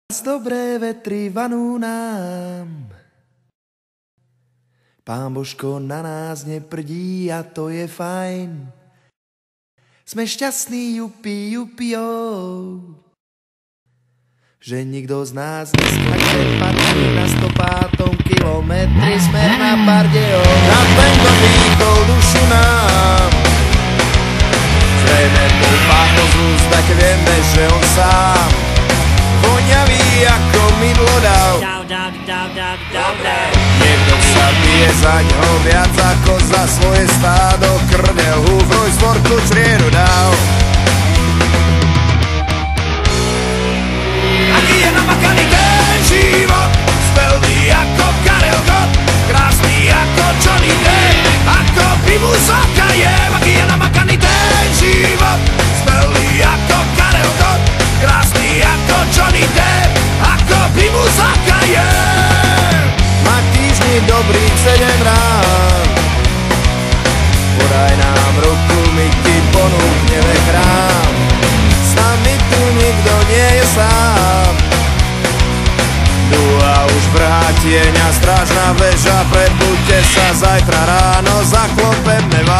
Dobré vetry vanú nám. Pán Božko na nás neprdí a to je fajn. Sme šťastní, jupi, jupió, že nikto z nás neskáče patrí na 105. kilometri smer na Bardejov. Na ten, kto výchol dušu nám, zrejme bol pátos ústa, keď vieme, že on sám voňavý ako mydlodav. Niekto sa bije za ňo viac ako za svoje stádo, krde húfroj z vorku čriedu dal. Aký je namakaný ten život, spelný ako Karel Gott, krásny ako Johnny Depp, ako Pimus Okajev. Aký je namakaný ten život, spelný ako Karel Gott, krásny ako Johnny Depp, ako Pimus Okajev. Má týždni dobrých 7 rán, podaj nám ruku, my ti ponúkneme chrám. S nami tu nikto nie je sám. Tu a už vrhá tieňa strážna väža, prebuďte sa zajtra ráno, zaklopeme vám.